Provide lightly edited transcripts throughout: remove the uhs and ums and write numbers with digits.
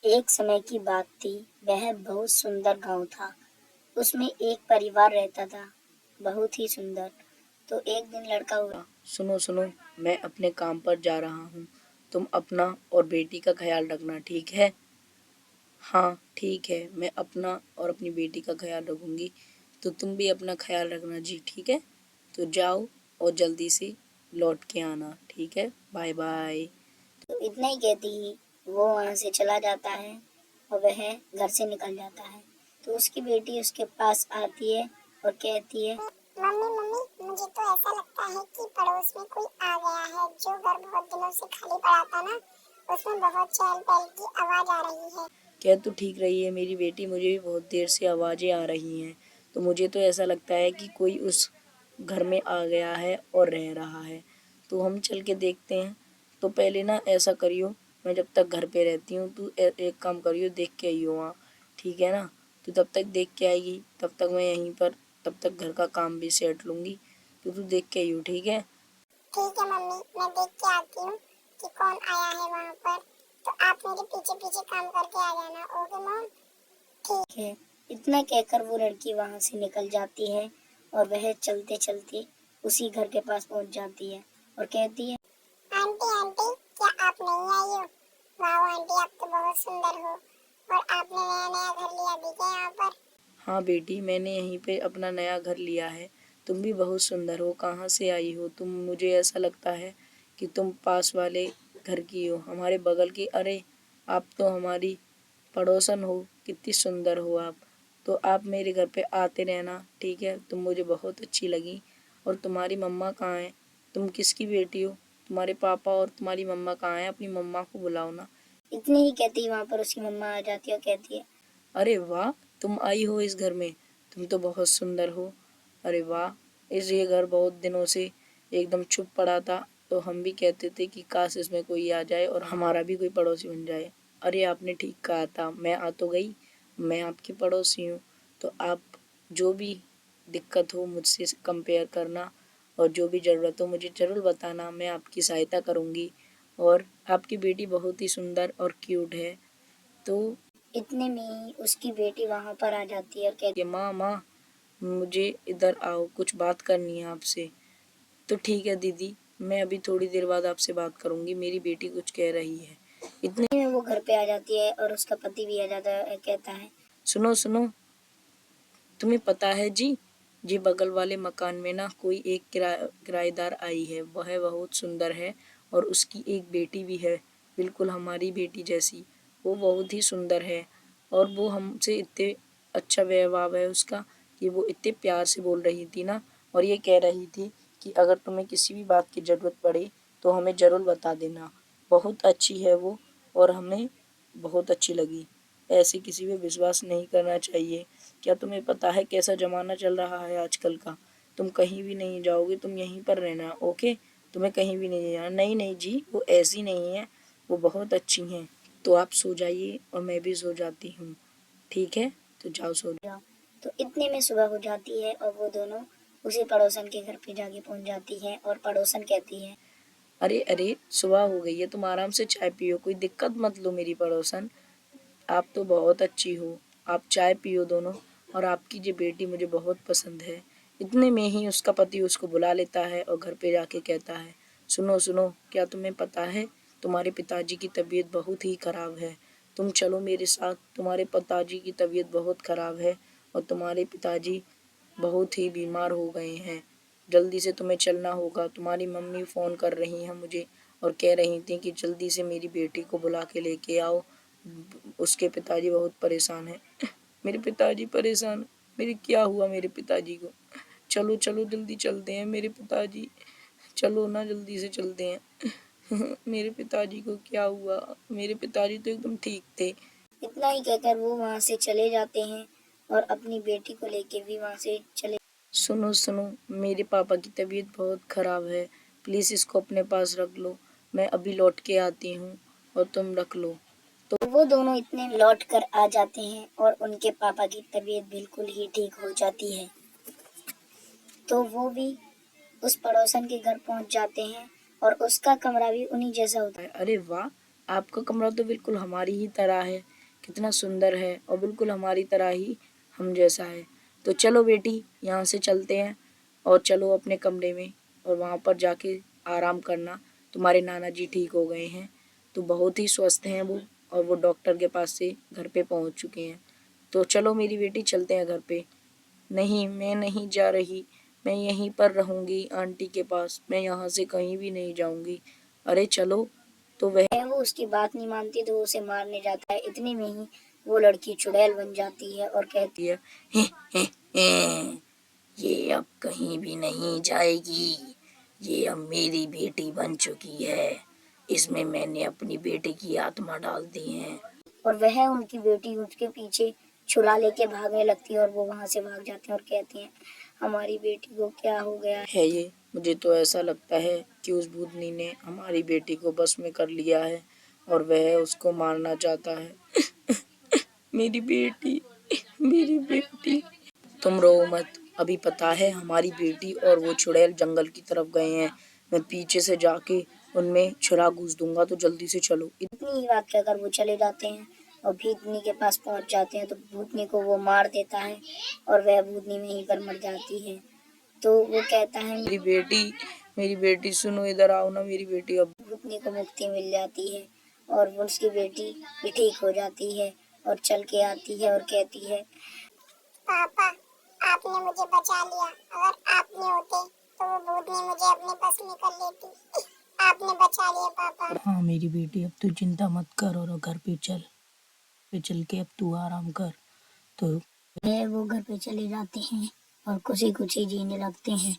एक समय की बात थी। वह बहुत सुंदर गांव था। उसमें एक परिवार रहता था, बहुत ही सुंदर। तो एक दिन लड़का हुआ। सुनो सुनो, मैं अपने काम पर जा रहा हूँ। तुम अपना और बेटी का ख्याल रखना, ठीक है? हाँ ठीक है, मैं अपना और अपनी बेटी का ख्याल रखूंगी। तो तुम भी अपना ख्याल रखना जी, ठीक है? तो जाओ और जल्दी से लौट के आना, ठीक है? Bye bye. तो इतना ही कहती ही वो वहां से चला जाता है और वह घर से निकल जाता है। तो उसकी बेटी उसके पास आती है और कहती है, मम्मी मम्मी, मुझे तो ऐसा लगता है कि पड़ोस में कोई आ गया है। जो घर बहुत दिनों से खाली पड़ा था ना, उसमें बहुत चहल पहल की आवाज आ रही है। कह तो ठीक रही है मेरी बेटी, मुझे भी बहुत देर से आवाज़ें आ रही हैं। तो मुझे तो ऐसा लगता है कि कोई उस घर में आ गया है और रह रहा है। तो हम चल के देखते हैं। तो पहले ना ऐसा करियो, मैं जब तक घर पे रहती हूँ तू एक काम करियो, देख के आइयो वहाँ, ठीक है ना? तू तब तक देख के आएगी, तब तक मैं यहीं पर तब तक घर का काम भी सेट लूँगी। तो तू देख के आइयो, ठीक है? ठीक है मम्मी, मैं देख के आती हूँ कि कौन आया है वहाँ पर। तो आप मेरे पीछे पीछे काम करके आ जाना, ओके मॉम? ठीक है। इतना कहकर वो लड़की वहां से निकल जाती है और वह चलते चलते उसी घर के पास पहुंच जाती है और कहती है, आंटी आंटी, क्या आप नहीं आई हो? वाह आंटी, आप तो बहुत सुंदर हो। और आपने नया नया घर लिया भी क्या यहाँ पर? हाँ बेटी, मैंने यहीं पे अपना नया घर लिया है। तुम भी बहुत सुंदर हो। कहाँ से आई हो तुम? मुझे ऐसा लगता है कि तुम पास वाले घर की हो, हमारे बगल की। अरे आप तो हमारी पड़ोसन हो, कितनी सुंदर हो आप। तो आप मेरे घर पे आते रहना, ठीक है? तुम मुझे बहुत अच्छी लगी। और तुम्हारी मम्मा कहाँ है? तुम किसकी बेटी हो? तुम्हारे पापा और तुम्हारी मम्मा कहाँ है? अपनी मम्मा को बुलाओ ना। इतनी ही कहती ही वहां पर उसकी मम्मा आ जाती है और कहती है, अरे वाह, तुम आई हो इस घर में। तुम तो बहुत सुंदर हो। अरे वाह, इस ये घर बहुत दिनों से एकदम चुप पड़ा था। तो हम भी कहते थे कि काश इसमें कोई आ जाए और हमारा भी कोई पड़ोसी बन जाए। अरे आपने ठीक कहा था, मैं आ तो गई, मैं आपकी पड़ोसी हूँ। तो आप जो भी दिक्कत हो मुझसे कंपेयर करना, और जो भी ज़रूरत हो मुझे ज़रूर बताना, मैं आपकी सहायता करूँगी। और आपकी बेटी बहुत ही सुंदर और क्यूट है। तो इतने में ही उसकी बेटी वहां पर आ जाती है और कहती ये माँ माँ, मुझे इधर आओ, कुछ बात करनी है आपसे। तो ठीक है दीदी, मैं अभी थोड़ी देर बाद आपसे बात करूंगी, मेरी बेटी कुछ कह रही है। इतने में वो घर पे आ जाती है और उसका पति भी आ जाता है और कहता है, सुनो सुनो, तुम्हें पता है जी, जी बगल वाले मकान में ना कोई एक किराएदार आई है। वह बहुत सुंदर है और उसकी एक बेटी भी है, बिल्कुल हमारी बेटी जैसी। वो बहुत ही सुंदर है और वो हमसे इतने अच्छा व्यवहार है उसका कि वो इतने प्यार से बोल रही थी ना। और ये कह रही थी कि अगर तुम्हें किसी भी बात की ज़रूरत पड़े तो हमें ज़रूर बता देना। बहुत अच्छी है वो और हमें बहुत अच्छी लगी। ऐसे किसी पे विश्वास नहीं करना चाहिए। क्या तुम्हें पता है कैसा ज़माना चल रहा है आजकल का? तुम कहीं भी नहीं जाओगे, तुम यहीं पर रहना, ओके? तुम्हें कहीं भी नहीं जाना। नहीं नहीं जी, वो ऐसी नहीं है, वो बहुत अच्छी हैं। तो आप सो जाइए और मैं भी सो जाती हूँ, ठीक है? तो जाओ सो जाओ। तो इतने में सुबह हो जाती है और वो दोनों उसी पड़ोसन के घर पे जाके पहुंच जाती है और पड़ोसन कहती है, अरे अरे, सुबह हो गई है, तुम आराम से चाय पियो, कोई दिक्कत मत लो मेरी पड़ोसन। आप तो बहुत अच्छी हो, आप चाय पियो दोनों। और आपकी ये बेटी मुझे बहुत पसंद है। इतने में ही उसका पति उसको बुला लेता है और घर पे जाके कहता है, सुनो सुनो, क्या तुम्हें पता है तुम्हारे पिताजी की तबीयत बहुत ही खराब है। तुम चलो मेरे साथ, तुम्हारे पिताजी की तबीयत बहुत खराब है और तुम्हारे पिताजी बहुत ही बीमार हो गए हैं। जल्दी से तुम्हें चलना होगा। तुम्हारी मम्मी फ़ोन कर रही हैं मुझे और कह रही थी कि जल्दी से मेरी बेटी को बुला के लेके आओ, उसके पिताजी बहुत परेशान हैं। मेरे पिताजी परेशान? मेरे क्या हुआ मेरे पिताजी को? चलो चलो जल्दी चलते हैं मेरे पिताजी, चलो ना जल्दी से चलते हैं। मेरे पिताजी को क्या हुआ? मेरे पिताजी तो एकदम ठीक थे। इतना ही कहकर वो वहां से चले जाते हैं और अपनी बेटी को लेके भी वहां से चले। सुनो सुनो, मेरे पापा की तबीयत बहुत ख़राब है, प्लीज़ इसको अपने पास रख लो, मैं अभी लौट के आती हूँ और तुम रख लो। तो वो दोनों इतने में लौट कर आ जाते हैं और उनके पापा की तबीयत बिल्कुल ही ठीक हो जाती है। तो वो भी उस पड़ोसन के घर पहुंच जाते हैं और उसका कमरा भी उन्हीं जैसा होता अरे वाह, आपका कमरा तो बिल्कुल हमारी ही तरह है। कितना सुंदर है और बिल्कुल हमारी तरह ही हम जैसा है। तो चलो बेटी, यहाँ से चलते हैं और चलो अपने कमरे में, और वहाँ पर जाके आराम करना। तुम्हारे नाना जी ठीक हो गए हैं, तो बहुत ही स्वस्थ हैं वो, और वो डॉक्टर के पास से घर पे पहुँच चुके हैं। तो चलो मेरी बेटी, चलते हैं घर पे। नहीं, मैं नहीं जा रही, मैं यहीं पर रहूंगी आंटी के पास, मैं यहाँ से कहीं भी नहीं जाऊंगी। अरे चलो। तो वह वो उसकी बात नहीं मानती तो वो उसे मारने जाता है। इतने में ही वो लड़की चुड़ैल बन जाती है और कहती है, "हे, हे, हे, ये अब कहीं भी नहीं जाएगी, ये अब मेरी बेटी बन चुकी है, इसमें मैंने अपनी बेटी की आत्मा डाल दी है। और वह उनकी बेटी उसके पीछे छुरा लेके भागने लगती है और वो वहां से भाग जाते हैं और कहते हैं हमारी बेटी को क्या हो गया है ये, मुझे तो ऐसा लगता है कि उस भूतनी ने हमारी बेटी को बस में कर लिया है और वह उसको मारना चाहता है। मेरी बेटी, मेरी बेटी। तुम रो मत, अभी पता है हमारी बेटी और वो चुड़ैल जंगल की तरफ गए हैं। मैं पीछे से जाके उनमें छुरा घुस दूंगा, तो जल्दी से चलो। इतनी ही बात कहकर वो चले जाते हैं और भूतनी के पास पहुंच जाते हैं तो भूतनी को वो मार देता है और वह भूतनी वहीं पर मर जाती है। तो वो कहता है मेरी बेटी सुनो, इधर आओ ना मेरी बेटी। अब भूतनी को मुक्ति मिल जाती है और वो उसकी बेटी भी ठीक हो जाती है और चल के आती है और कहती है पापा, आपने मुझे बचा लिया। अगर आप नहीं होते तो वो भूतनी मुझे अपने बस में कर लेती। आपने बचा लिया पापा। हाँ मेरी बेटी, अब तू चिंता मत कर और घर पे चल के अब तू आराम कर। तो वो घर पे चले जाते हैं और खुशी खुशी जीने लगते हैं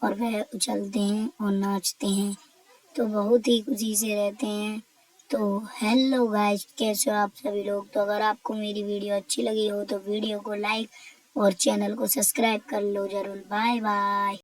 और वह उछलते हैं और नाचते हैं, तो बहुत ही खुशी से रहते हैं। तो हेलो गाइस, कैसे हो आप सभी लोग। तो अगर आपको मेरी वीडियो अच्छी लगी हो तो वीडियो को लाइक और चैनल को सब्सक्राइब कर लो जरूर। Bye bye.